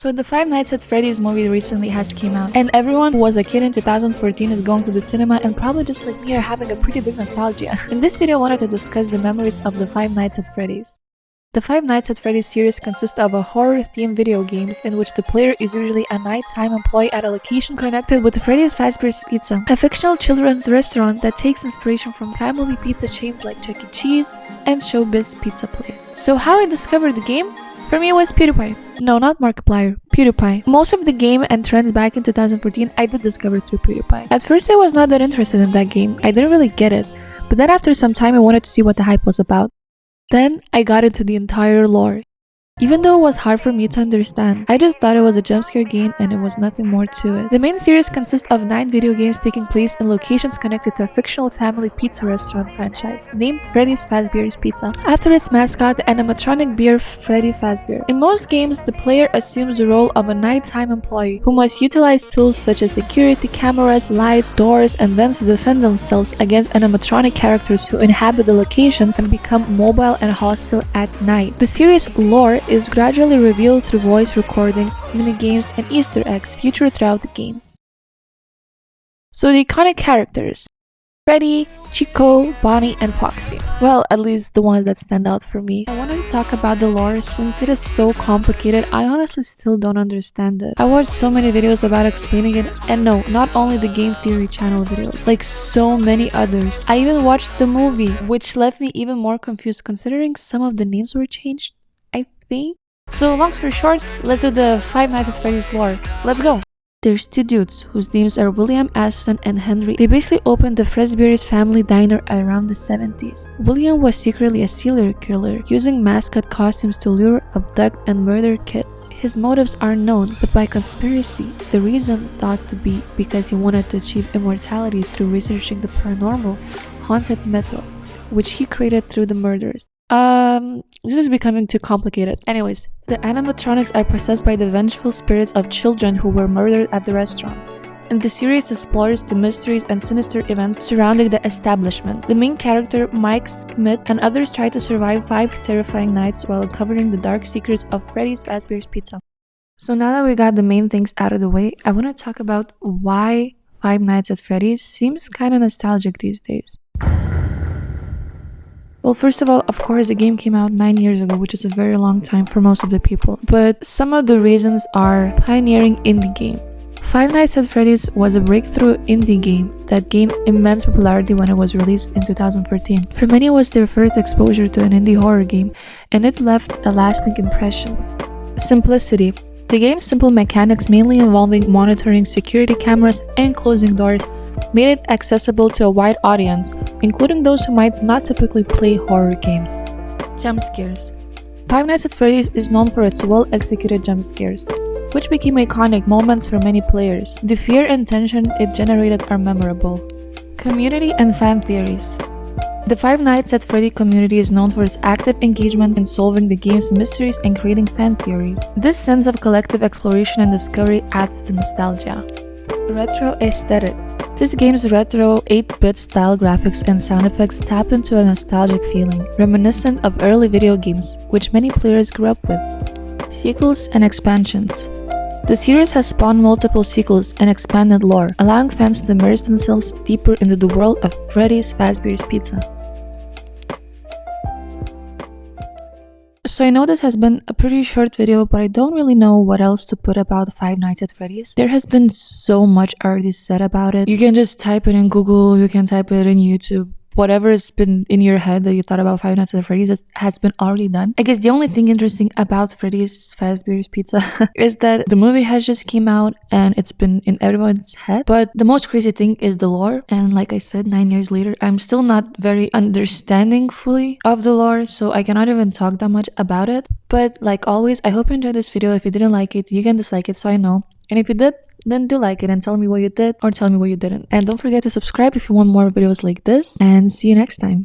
So the Five Nights at Freddy's movie recently has came out, and everyone who was a kid in 2014 is going to the cinema and probably just like me are having a pretty big nostalgia. In this video, I wanted to discuss the memories of the Five Nights at Freddy's. The Five Nights at Freddy's series consists of a horror-themed video games in which the player is usually a nighttime employee at a location connected with Freddy's Fazbear's Pizza, a fictional children's restaurant that takes inspiration from family pizza chains like Chuck E. Cheese and Showbiz Pizza Place. So how I discovered the game? For me, it was PewDiePie. No, not Markiplier, PewDiePie. Most of the game and trends back in 2014 I did discover through PewDiePie. At first I was not that interested in that game, I didn't really get it, but then after some time I wanted to see what the hype was about. Then I got into the entire lore. Even though it was hard for me to understand, I just thought it was a jump scare game and it was nothing more to it. The main series consists of 9 video games taking place in locations connected to a fictional family pizza restaurant franchise named Freddy's Fazbear's Pizza, after its mascot, the animatronic bear Freddy Fazbear. In most games, the player assumes the role of a nighttime employee who must utilize tools such as security cameras, lights, doors, and vents to defend themselves against animatronic characters who inhabit the locations and become mobile and hostile at night. The series' lore is gradually revealed through voice recordings, minigames, and Easter eggs featured throughout the games. So the iconic characters: Freddy, Chico, Bonnie, and Foxy. Well, at least the ones that stand out for me. I wanted to talk about the lore since it is so complicated. I honestly still don't understand it. I watched so many videos about explaining it, and no, not only the Game Theory channel videos, like so many others. I even watched the movie, which left me even more confused considering some of the names were changed, I think. So long story short, let's do the Five Nights at Freddy's lore. Let's go! There's 2 dudes whose names are William, Ashton, and Henry. They basically opened the Fazbear's family diner around the 70s. William was secretly a serial killer, using mascot costumes to lure, abduct, and murder kids. His motives aren't known, but by conspiracy, the reason thought to be because he wanted to achieve immortality through researching the paranormal, haunted metal, which he created through the murders. This is becoming too complicated. Anyways, the animatronics are possessed by the vengeful spirits of children who were murdered at the restaurant. And the series explores the mysteries and sinister events surrounding the establishment. The main character, Mike Schmidt, and others try to survive 5 terrifying nights while uncovering the dark secrets of Freddy's Fazbear's Pizza. So now that we got the main things out of the way, I want to talk about why Five Nights at Freddy's seems kinda nostalgic these days. Well, first of all, of course, the game came out 9 years ago, which is a very long time for most of the people. But some of the reasons are pioneering indie game. Five Nights at Freddy's was a breakthrough indie game that gained immense popularity when it was released in 2014. For many, it was their first exposure to an indie horror game, and it left a lasting impression. Simplicity. The game's simple mechanics, mainly involving monitoring security cameras and closing doors, made it accessible to a wide audience, including those who might not typically play horror games. Jump scares. Five Nights at Freddy's is known for its well-executed jump scares, which became iconic moments for many players. The fear and tension it generated are memorable. Community and fan theories. The Five Nights at Freddy community is known for its active engagement in solving the game's mysteries and creating fan theories. This sense of collective exploration and discovery adds to nostalgia. Retro aesthetic. This game's retro 8-bit style graphics and sound effects tap into a nostalgic feeling, reminiscent of early video games, which many players grew up with. Sequels and expansions. The series has spawned multiple sequels and expanded lore, allowing fans to immerse themselves deeper into the world of Freddy's Fazbear's Pizza. So I know this has been a pretty short video, but I don't really know what else to put about Five Nights at Freddy's. There has been so much already said about it. You can just type it in Google, you can type it in YouTube. Whatever has been in your head that you thought about Five Nights at Freddy's has been already done. I guess the only thing interesting about Freddy's Fazbear's Pizza is that the movie has just came out and it's been in everyone's head. But the most crazy thing is the lore. And like I said, 9 years later, I'm still not very understanding fully of the lore, so I cannot even talk that much about it. But like always, I hope you enjoyed this video. If you didn't like it, you can dislike it so I know. And if you did, then do like it and tell me what you did or tell me what you didn't. And don't forget to subscribe if you want more videos like this, and see you next time.